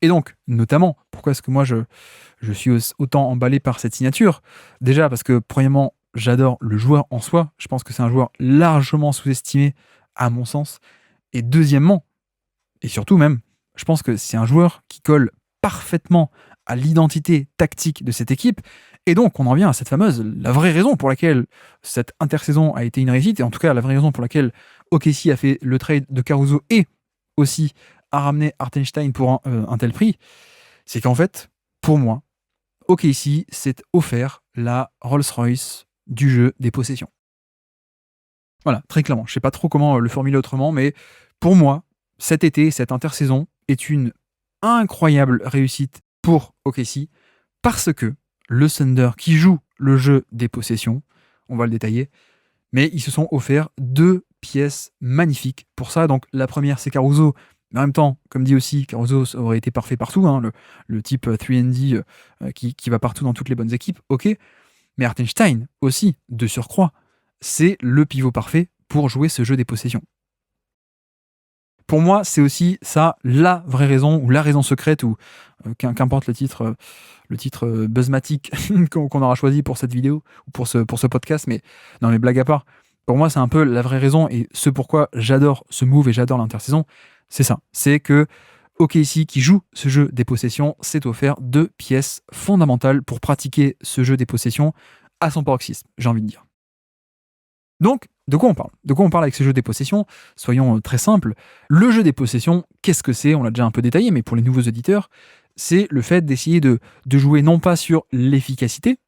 Et donc, notamment, pourquoi est-ce que moi je suis autant emballé par cette signature? Déjà parce que, premièrement, j'adore le joueur en soi. Je pense que c'est un joueur largement sous-estimé, à mon sens. Et deuxièmement, et surtout même, je pense que c'est un joueur qui colle parfaitement à l'identité tactique de cette équipe. Et donc, on en vient à cette fameuse, la vraie raison pour laquelle cette intersaison a été une réussite, et en tout cas la vraie raison pour laquelle OKC a fait le trade de Caruso et aussi a ramené Hartenstein pour un tel prix, c'est qu'en fait, pour moi, OKC s'est offert la Rolls-Royce du jeu des possessions. Voilà, très clairement. Je sais pas trop comment le formuler autrement, mais pour moi, cet été, cette intersaison est une incroyable réussite pour OKC parce que le Thunder qui joue le jeu des possessions, on va le détailler, mais ils se sont offerts 2 pièces magnifiques pour ça. Donc la première, c'est Caruso. Mais en même temps, comme dit aussi, Caruso aurait été parfait partout, hein, le type 3&D qui va partout dans toutes les bonnes équipes, ok. Mais Hartenstein aussi, de surcroît, c'est le pivot parfait pour jouer ce jeu des possessions. Pour moi, c'est aussi ça la vraie raison, ou la raison secrète, ou qu'importe le titre buzzmatique qu'on aura choisi pour cette vidéo, ou pour ce podcast, mais non, mais blague à part, pour moi, c'est un peu la vraie raison, et ce pourquoi j'adore ce move et j'adore l'intersaison, c'est ça. C'est que OKC, qui joue ce jeu des possessions, s'est offert 2 pièces fondamentales pour pratiquer ce jeu des possessions à son paroxysme, j'ai envie de dire. Donc, de quoi on parle? De quoi on parle avec ce jeu des possessions? Soyons très simples. Le jeu des possessions, qu'est-ce que c'est? On l'a déjà un peu détaillé, mais pour les nouveaux auditeurs, c'est le fait d'essayer de jouer non pas sur l'efficacité,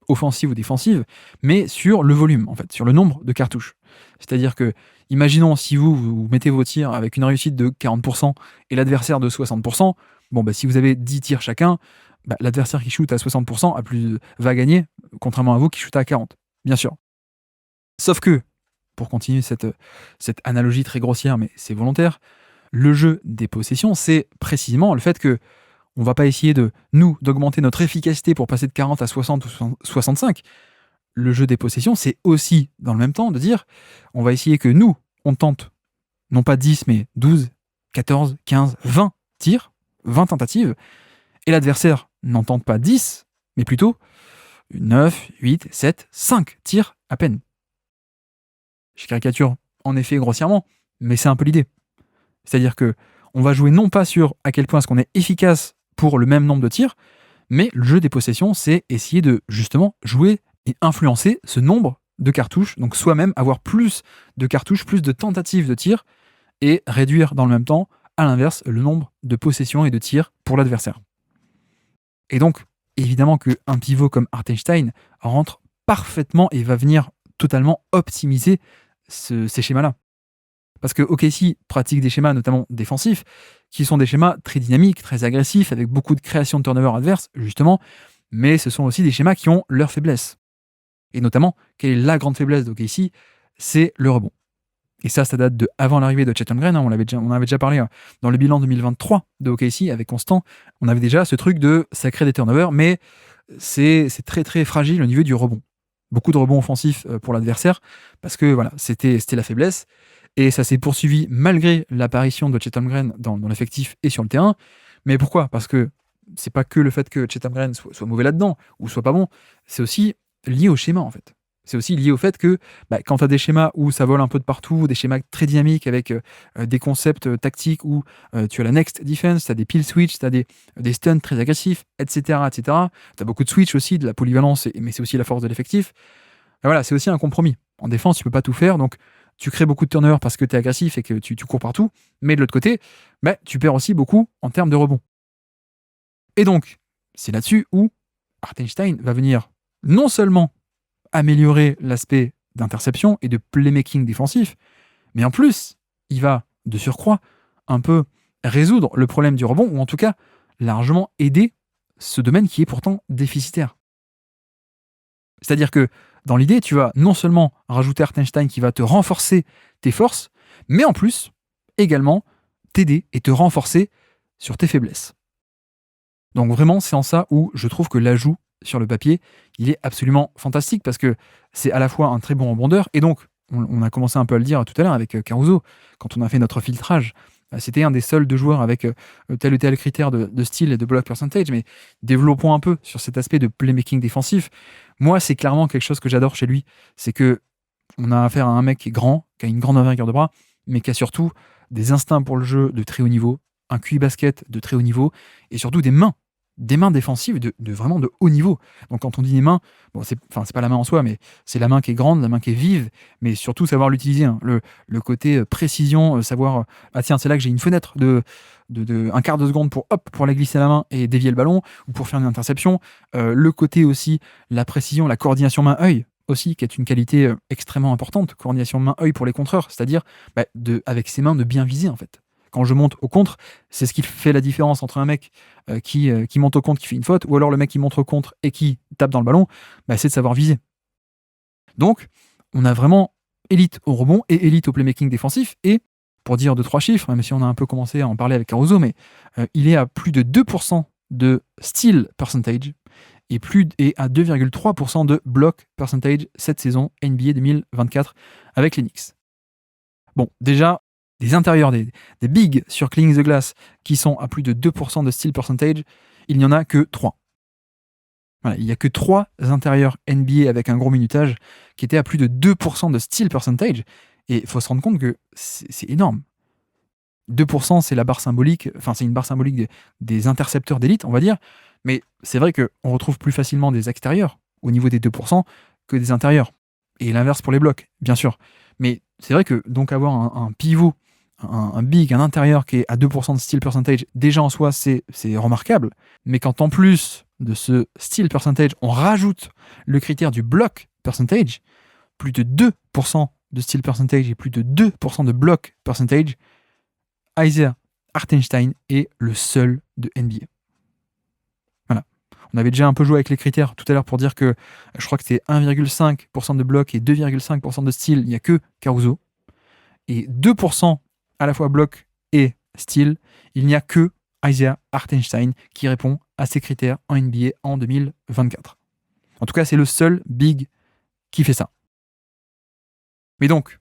offensive ou défensive, mais sur le volume, en fait, sur le nombre de cartouches. C'est-à-dire que, imaginons si vous mettez vos tirs avec une réussite de 40% et l'adversaire de 60%, bon, bah, si vous avez 10 tirs chacun, bah, l'adversaire qui shoot à 60% va gagner, contrairement à vous qui shootez à 40%, bien sûr. Sauf que, pour continuer cette analogie très grossière, mais c'est volontaire, le jeu des possessions, c'est précisément le fait que on va pas essayer d'augmenter notre efficacité pour passer de 40 à 60 ou 65. Le jeu des possessions, c'est aussi, dans le même temps, de dire, on va essayer que nous, on tente, non pas 10, mais 12, 14, 15, 20 tirs, 20 tentatives, et l'adversaire n'en tente pas 10, mais plutôt 9, 8, 7, 5 tirs à peine. Je caricature en effet grossièrement, mais c'est un peu l'idée. C'est-à-dire que on va jouer non pas sur à quel point est-ce qu'on est efficace pour le même nombre de tirs, mais le jeu des possessions, c'est essayer de justement jouer et influencer ce nombre de cartouches, donc soi-même avoir plus de cartouches, plus de tentatives de tirs, et réduire dans le même temps, à l'inverse, le nombre de possessions et de tirs pour l'adversaire. Et donc, évidemment qu'un pivot comme Hartenstein rentre parfaitement et va venir totalement optimiser ces schémas-là. Parce que OKC pratique des schémas notamment défensifs, qui sont des schémas très dynamiques, très agressifs, avec beaucoup de création de turnover adverse, justement, mais ce sont aussi des schémas qui ont leurs faiblesses. Et notamment, quelle est la grande faiblesse d'OKC? C'est le rebond. Et ça date de avant l'arrivée de Chet Holmgren, hein, on avait déjà parlé dans le bilan 2023 de OKC avec Constant, on avait déjà ce truc de ça crée des turnovers, mais c'est très très fragile au niveau du rebond. Beaucoup de rebonds offensifs pour l'adversaire, parce que voilà, c'était la faiblesse. Et ça s'est poursuivi malgré l'apparition de Chet Holmgren dans l'effectif et sur le terrain. Mais pourquoi? Parce que c'est pas que le fait que Chet Holmgren soit mauvais là-dedans, ou soit pas bon, c'est aussi lié au schéma en fait. C'est aussi lié au fait que quand tu as des schémas où ça vole un peu de partout, des schémas très dynamiques avec des concepts tactiques où tu as la next defense, tu as des peel switch, tu as des stuns très agressifs, etc. Tu as beaucoup de switch aussi, de la polyvalence, mais c'est aussi la force de l'effectif. Et voilà, c'est aussi un compromis. En défense, tu peux pas tout faire, donc tu crées beaucoup de turnover parce que tu es agressif et que tu cours partout, mais de l'autre côté, tu perds aussi beaucoup en termes de rebond. Et donc, c'est là-dessus où Hartenstein va venir non seulement améliorer l'aspect d'interception et de playmaking défensif, mais en plus, il va, de surcroît, un peu résoudre le problème du rebond, ou en tout cas, largement aider ce domaine qui est pourtant déficitaire. C'est-à-dire que, dans l'idée, tu vas non seulement rajouter Hartenstein qui va te renforcer tes forces, mais en plus, également, t'aider et te renforcer sur tes faiblesses. Donc vraiment, c'est en ça où je trouve que l'ajout sur le papier, il est absolument fantastique parce que c'est à la fois un très bon rebondeur et donc, on a commencé un peu à le dire tout à l'heure avec Caruso, quand on a fait notre filtrage C'était un des seuls deux joueurs avec tel ou tel critère de style et de block percentage, mais développons un peu sur cet aspect de playmaking défensif. Moi, c'est clairement quelque chose que j'adore chez lui. C'est que on a affaire à un mec qui est grand, qui a une grande envergure de bras, mais qui a surtout des instincts pour le jeu de très haut niveau, un QI basket de très haut niveau, et surtout des mains défensives vraiment de haut niveau. Donc quand on dit des mains, bon, c'est pas la main en soi, mais c'est la main qui est grande, la main qui est vive, mais surtout savoir l'utiliser. Hein. Le côté précision, savoir, ah tiens, c'est là que j'ai une fenêtre de un quart de seconde pour la glisser à la main et dévier le ballon, ou pour faire une interception. Le côté aussi, la précision, la coordination main-œil, aussi, qui est une qualité extrêmement importante, coordination main-œil pour les contreurs, c'est-à-dire avec ses mains de bien viser en fait. Quand je monte au contre, c'est ce qui fait la différence entre un mec qui monte au contre, qui fait une faute, ou alors le mec qui monte au contre et qui tape dans le ballon, c'est de savoir viser. Donc, on a vraiment élite au rebond et élite au playmaking défensif, et pour dire 2-3 chiffres, même si on a un peu commencé à en parler avec Caruso, mais il est à plus de 2% de steal percentage, et à 2,3% de block percentage cette saison NBA 2024 avec les Knicks. Bon, déjà, des intérieurs, des bigs sur Cleaning the Glass qui sont à plus de 2% de steal percentage, il n'y en a que 3. Voilà, il n'y a que 3 intérieurs NBA avec un gros minutage qui étaient à plus de 2% de steal percentage, et il faut se rendre compte que c'est énorme. 2%, c'est la barre symbolique, c'est une barre symbolique des intercepteurs d'élite, on va dire, mais c'est vrai qu'on retrouve plus facilement des extérieurs au niveau des 2% que des intérieurs. Et l'inverse pour les blocs, bien sûr. Mais c'est vrai que donc avoir un pivot, un big, un intérieur qui est à 2% de steal percentage, déjà en soi, c'est remarquable. Mais quand en plus de ce steal percentage, on rajoute le critère du block percentage, plus de 2% de steal percentage et plus de 2% de block percentage, Isaiah Hartenstein est le seul de NBA. Voilà. On avait déjà un peu joué avec les critères tout à l'heure pour dire que je crois que c'est 1,5% de bloc et 2,5% de steal, il n'y a que Caruso. Et 2% à la fois bloc et steal, il n'y a que Isaiah Hartenstein qui répond à ces critères en NBA en 2024. En tout cas, c'est le seul big qui fait ça. Mais donc,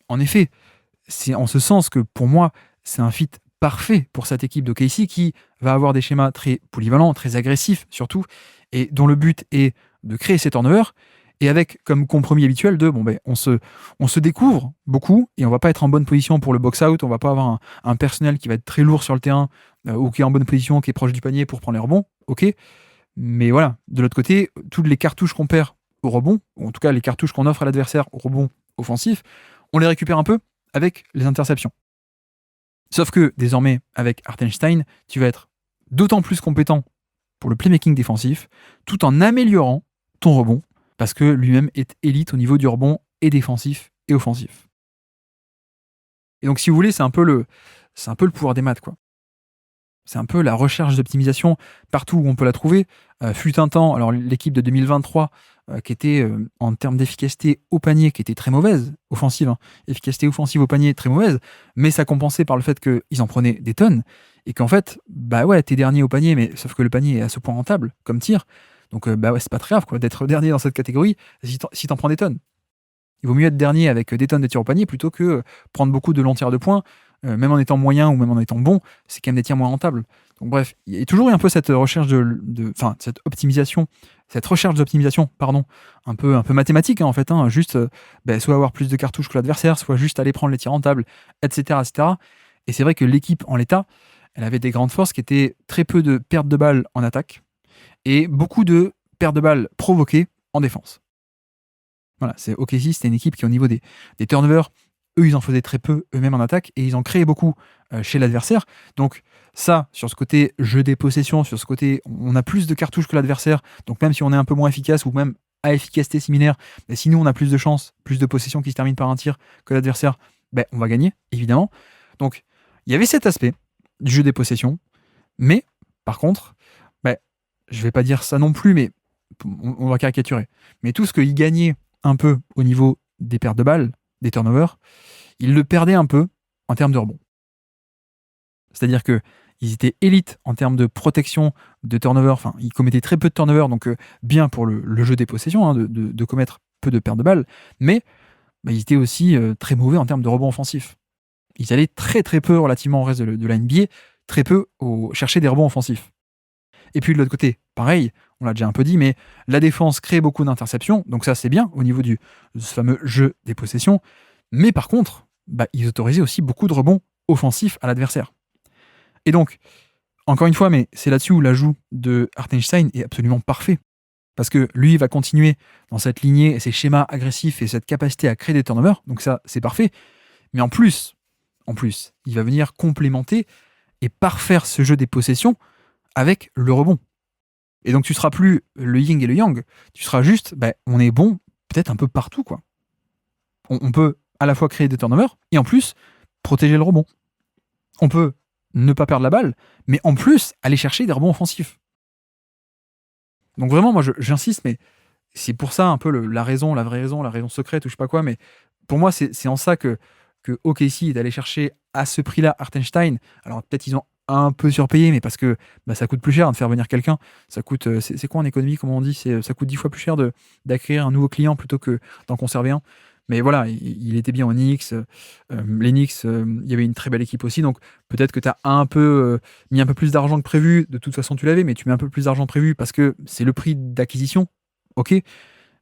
en effet, c'est en ce sens que pour moi, c'est un fit parfait pour cette équipe de KC qui va avoir des schémas très polyvalents, très agressifs surtout, et dont le but est de créer ces turnovers, et avec comme compromis habituel on se découvre beaucoup, et on va pas être en bonne position pour le box-out, on va pas avoir un personnel qui va être très lourd sur le terrain, ou qui est en bonne position, qui est proche du panier pour prendre les rebonds, ok, mais voilà, de l'autre côté, toutes les cartouches qu'on perd au rebond, ou en tout cas les cartouches qu'on offre à l'adversaire au rebond offensif, on les récupère un peu avec les interceptions. Sauf que, désormais, avec Hartenstein, tu vas être d'autant plus compétent pour le playmaking défensif, tout en améliorant ton rebond, parce que lui-même est élite au niveau du rebond et défensif et offensif. Et donc, si vous voulez, c'est un peu le pouvoir des maths, quoi. C'est un peu la recherche d'optimisation partout où on peut la trouver. Fut un temps, alors l'équipe de 2023, qui était en termes d'efficacité au panier, qui était très mauvaise, offensive, hein, efficacité offensive au panier très mauvaise, mais ça compensait par le fait qu'ils en prenaient des tonnes, et qu'en fait, t'es dernier au panier, mais sauf que le panier est à ce point rentable, comme tir, donc c'est pas très grave quoi, d'être dernier dans cette catégorie si t'en prends des tonnes. Il vaut mieux être dernier avec des tonnes de tirs au panier plutôt que prendre beaucoup de longs tirs de points, même en étant moyen ou même en étant bon, c'est quand même des tirs moins rentables. Donc bref, il y a toujours eu un peu cette recherche cette optimisation, cette recherche d'optimisation, un peu mathématique en fait, juste soit avoir plus de cartouches que l'adversaire, soit juste aller prendre les tirs rentables, etc., etc. Et c'est vrai que l'équipe en l'état, elle avait des grandes forces qui étaient très peu de pertes de balles en attaque et beaucoup de pertes de balles provoquées en défense. Voilà, c'est OKC, c'était une équipe qui au niveau des turnovers, eux ils en faisaient très peu eux-mêmes en attaque et ils en créaient beaucoup chez l'adversaire. Donc ça, sur ce côté jeu des possessions, sur ce côté on a plus de cartouches que l'adversaire, donc même si on est un peu moins efficace ou même à efficacité similaire, mais si nous on a plus de chances, plus de possessions qui se terminent par un tir que l'adversaire, on va gagner, évidemment. Donc il y avait cet aspect du jeu des possessions, mais par contre, je vais pas dire ça non plus, mais on va caricaturer. Mais tout ce qu'ils gagnaient un peu au niveau des pertes de balles, des turnovers, ils le perdaient un peu en termes de rebond. C'est-à-dire qu'ils étaient élites en termes de protection de turnover, ils commettaient très peu de turnover, donc bien pour le jeu des possessions, de commettre peu de pertes de balles, mais ils étaient aussi très mauvais en termes de rebond offensif. Ils allaient très très peu relativement au reste de la NBA, très peu chercher des rebonds offensifs. Et puis de l'autre côté, pareil, on l'a déjà un peu dit, mais la défense crée beaucoup d'interceptions, donc ça c'est bien au niveau de ce fameux jeu des possessions. Mais par contre, ils autorisaient aussi beaucoup de rebonds offensifs à l'adversaire. Et donc, encore une fois, mais c'est là-dessus où l'ajout de Hartenstein est absolument parfait. Parce que lui va continuer dans cette lignée et ces schémas agressifs et cette capacité à créer des turnovers, donc ça c'est parfait. Mais en plus, il va venir complémenter et parfaire ce jeu des possessions avec le rebond. Et donc tu seras plus le yin et le yang, tu seras juste, on est bon peut-être un peu partout, quoi. On peut à la fois créer des turnovers et en plus protéger le rebond. On peut ne pas perdre la balle, mais en plus aller chercher des rebonds offensifs. Donc vraiment, moi j'insiste, mais c'est pour ça un peu la vraie raison, la raison secrète ou je sais pas quoi, mais pour moi c'est en ça que OKC est allé chercher à ce prix-là Hartenstein. Alors peut-être ils ont un peu surpayé, mais parce que ça coûte plus cher de faire venir quelqu'un. Ça coûte, c'est quoi en économie, comment on dit, ça coûte 10 fois plus cher d'acquérir un nouveau client plutôt que d'en conserver un. Mais voilà, il était bien en Knicks. Les Knicks, il y avait une très belle équipe aussi, donc peut-être que tu as mis un peu plus d'argent que prévu. De toute façon, tu l'avais, mais tu mets un peu plus d'argent prévu parce que c'est le prix d'acquisition. Ok,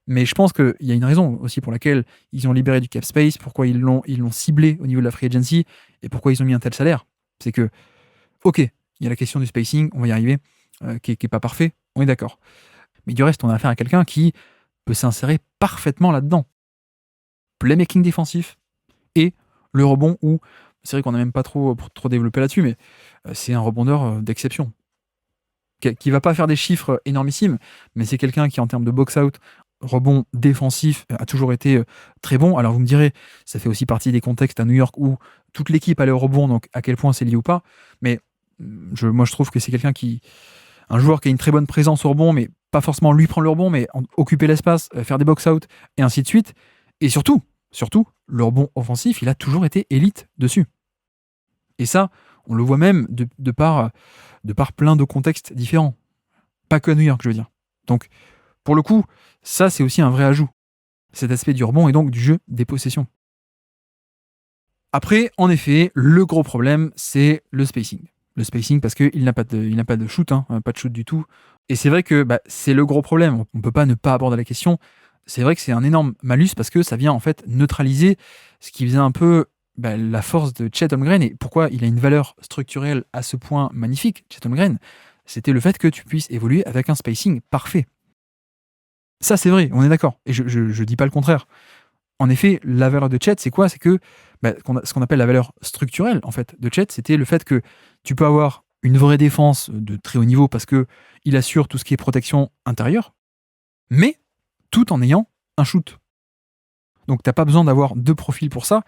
mais je pense qu'il y a une raison aussi pour laquelle ils ont libéré du cap space, pourquoi ils l'ont ciblé au niveau de la free agency et pourquoi ils ont mis un tel salaire. C'est que, ok, il y a la question du spacing, on va y arriver, qui est pas parfait, on est d'accord. Mais du reste, on a affaire à quelqu'un qui peut s'insérer parfaitement là-dedans. Playmaking défensif et le rebond où, c'est vrai qu'on n'a même pas trop développé là-dessus, mais c'est un rebondeur d'exception. Qui va pas faire des chiffres énormissimes, mais c'est quelqu'un qui, en termes de box-out, rebond défensif, a toujours été très bon. Alors vous me direz, ça fait aussi partie des contextes à New York où toute l'équipe allait au rebond, donc à quel point c'est lié ou pas. Mais moi je trouve que c'est un joueur qui a une très bonne présence au rebond, mais pas forcément lui prendre le rebond, mais occuper l'espace, faire des box-out, et ainsi de suite. Et surtout, le rebond offensif, il a toujours été élite dessus. Et ça, on le voit même de par plein de contextes différents. Pas que à New York, je veux dire. Donc, pour le coup, ça, c'est aussi un vrai ajout. Cet aspect du rebond et donc du jeu des possessions. Après, en effet, le gros problème, c'est le spacing. Le spacing parce qu'il n'a pas de shoot, pas de shoot du tout. Et c'est vrai que c'est le gros problème. On ne peut pas ne pas aborder la question. C'est vrai que c'est un énorme malus parce que ça vient en fait neutraliser ce qui faisait un peu la force de Chet Holmgren et pourquoi il a une valeur structurelle à ce point magnifique, Chet Holmgren, c'était le fait que tu puisses évoluer avec un spacing parfait. Ça, c'est vrai, on est d'accord. Et je dis pas le contraire. En effet, la valeur de Chet, c'est quoi? C'est que ce qu'on appelle la valeur structurelle en fait de Chet, c'était le fait que tu peux avoir une vraie défense de très haut niveau parce que il assure tout ce qui est protection intérieure, mais tout en ayant un shoot. Donc t'as pas besoin d'avoir deux profils pour ça.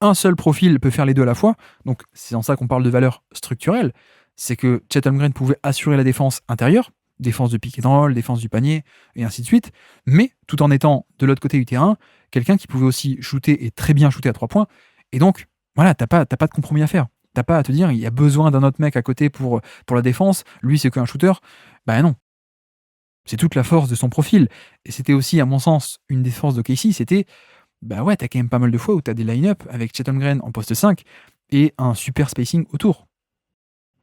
Un seul profil peut faire les deux à la fois. Donc c'est en ça qu'on parle de valeur structurelle. C'est que Chet Holmgren pouvait assurer la défense intérieure, défense de pick and roll, défense du panier, et ainsi de suite, mais tout en étant de l'autre côté du terrain, quelqu'un qui pouvait aussi shooter et très bien shooter à 3 points. Et donc, voilà, t'as pas de compromis à faire. T'as pas à te dire, il y a besoin d'un autre mec à côté pour la défense, lui c'est qu'un shooter. Non. C'est toute la force de son profil. Et c'était aussi, à mon sens, une des forces de Casey, c'était, t'as quand même pas mal de fois où t'as des line-up avec Chet Holmgren en poste 5 et un super spacing autour.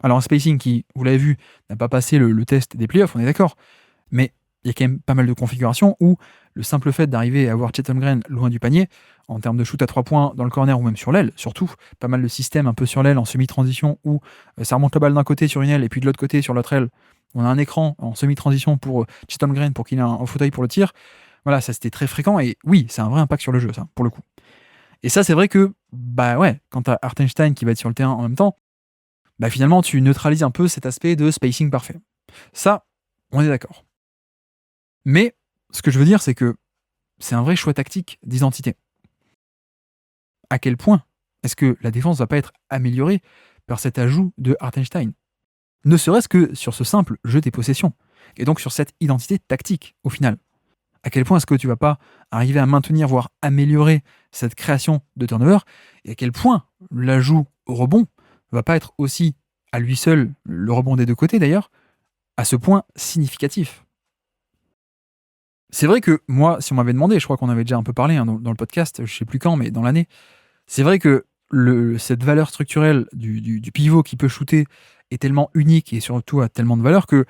Alors un spacing qui, vous l'avez vu, n'a pas passé le test des playoffs, on est d'accord. Mais il y a quand même pas mal de configurations où le simple fait d'arriver à avoir Chet Holmgren loin du panier, en termes de shoot à 3 points dans le corner ou même sur l'aile, surtout, pas mal de systèmes un peu sur l'aile en semi-transition où ça remonte la balle d'un côté sur une aile et puis de l'autre côté sur l'autre aile, on a un écran en semi-transition pour Chet Holmgren pour qu'il ait un fauteuil pour le tir. Voilà, ça c'était très fréquent et oui, c'est un vrai impact sur le jeu, ça, pour le coup. Et ça, c'est vrai que, quand t'as Hartenstein qui va être sur le terrain en même temps, finalement, tu neutralises un peu cet aspect de spacing parfait. Ça, on est d'accord. Mais ce que je veux dire, c'est que c'est un vrai choix tactique d'identité. À quel point est-ce que la défense va pas être améliorée par cet ajout de Hartenstein? Ne serait-ce que sur ce simple jeu des possessions, et donc sur cette identité tactique, au final. À quel point est-ce que tu vas pas arriver à maintenir, voire améliorer cette création de turnover, et à quel point l'ajout au rebond va pas être aussi, à lui seul, le rebond des deux côtés d'ailleurs, à ce point significatif. C'est vrai que moi, si on m'avait demandé, je crois qu'on avait déjà un peu parlé dans le podcast, je sais plus quand, mais dans l'année, c'est vrai que cette valeur structurelle du pivot qui peut shooter est tellement unique et surtout a tellement de valeur que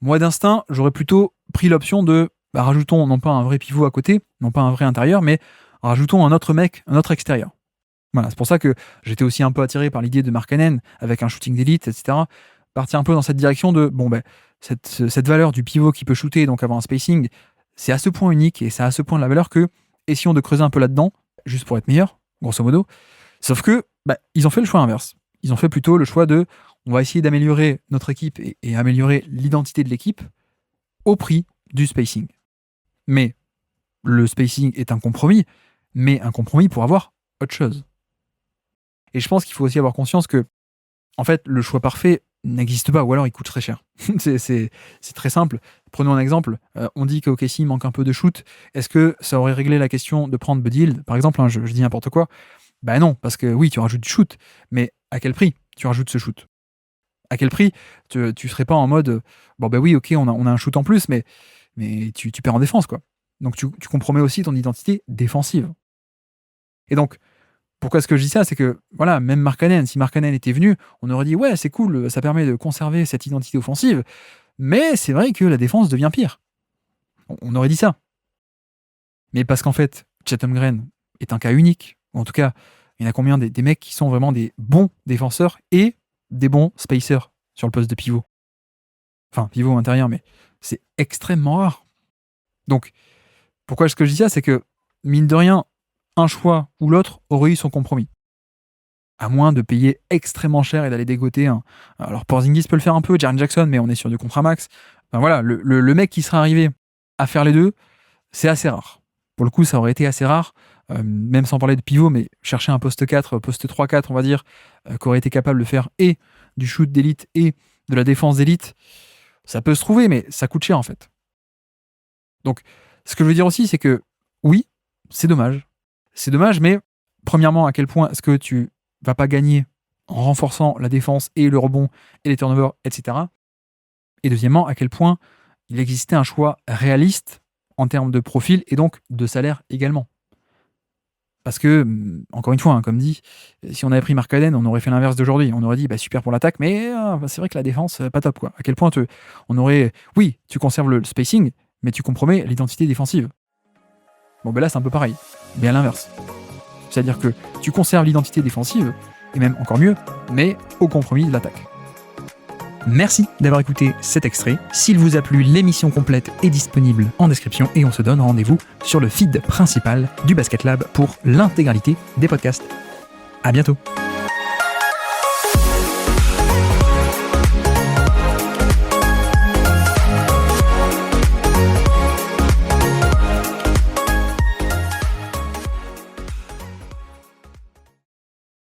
moi d'instinct, j'aurais plutôt pris l'option de rajoutons non pas un vrai pivot à côté, non pas un vrai intérieur, mais rajoutons un autre mec, un autre extérieur. Voilà, c'est pour ça que j'étais aussi un peu attiré par l'idée de Markkanen avec un shooting d'élite, etc. Partir un peu dans cette direction de cette valeur du pivot qui peut shooter et donc avoir un spacing, c'est à ce point unique et ça a à ce point de la valeur que essayons de creuser un peu là-dedans, juste pour être meilleur, grosso modo. Sauf que ils ont fait le choix inverse. Ils ont fait plutôt le choix de on va essayer d'améliorer notre équipe et améliorer l'identité de l'équipe au prix du spacing. Mais le spacing est un compromis, mais un compromis pour avoir autre chose. Et je pense qu'il faut aussi avoir conscience que, en fait, le choix parfait n'existe pas, ou alors il coûte très cher. c'est très simple. Prenons un exemple. On dit qu'OKC manque un peu de shoot. Est-ce que ça aurait réglé la question de prendre Buddy Hield, par exemple, je dis n'importe quoi. Non, parce que oui, tu rajoutes du shoot, mais à quel prix tu rajoutes ce shoot? À quel prix? Tu serais pas en mode oui, ok, on a un shoot en plus, mais tu perds en défense, quoi. Donc tu compromets aussi ton identité défensive. Et donc, pourquoi est-ce que je dis ça? C'est que, voilà, même Markkanen, si Markkanen était venu, on aurait dit, ouais, c'est cool, ça permet de conserver cette identité offensive, mais c'est vrai que la défense devient pire. On aurait dit ça. Mais parce qu'en fait, Chet Holmgren est un cas unique. En tout cas, il y en a combien des mecs qui sont vraiment des bons défenseurs et des bons spacers sur le poste de pivot? Enfin, pivot intérieur, mais c'est extrêmement rare. Donc, pourquoi est-ce que je dis ça? C'est que, mine de rien, un choix ou l'autre aurait eu son compromis. À moins de payer extrêmement cher et d'aller dégoter un... Alors Porzingis peut le faire un peu, Jaren Jackson, mais on est sur du contrat max. Voilà, le mec qui serait arrivé à faire les deux, c'est assez rare. Pour le coup, ça aurait été assez rare, même sans parler de pivot, mais chercher un poste 4, poste 3-4, on va dire, qui aurait été capable de faire et du shoot d'élite et de la défense d'élite, ça peut se trouver, mais ça coûte cher en fait. Donc, ce que je veux dire aussi, c'est que oui, c'est dommage. C'est dommage, mais premièrement, à quel point est-ce que tu vas pas gagner en renforçant la défense et le rebond et les turnovers, etc. Et deuxièmement, à quel point il existait un choix réaliste en termes de profil et donc de salaire également. Parce que, encore une fois, comme dit, si on avait pris Markkanen, on aurait fait l'inverse d'aujourd'hui. On aurait dit super pour l'attaque, mais c'est vrai que la défense, pas top, quoi. À quel point on aurait... Oui, tu conserves le spacing, mais tu compromets l'identité défensive. Là, c'est un peu pareil, mais à l'inverse. C'est-à-dire que tu conserves l'identité défensive, et même encore mieux, mais au compromis de l'attaque. Merci d'avoir écouté cet extrait. S'il vous a plu, l'émission complète est disponible en description et on se donne rendez-vous sur le feed principal du Basket Lab pour l'intégralité des podcasts. À bientôt.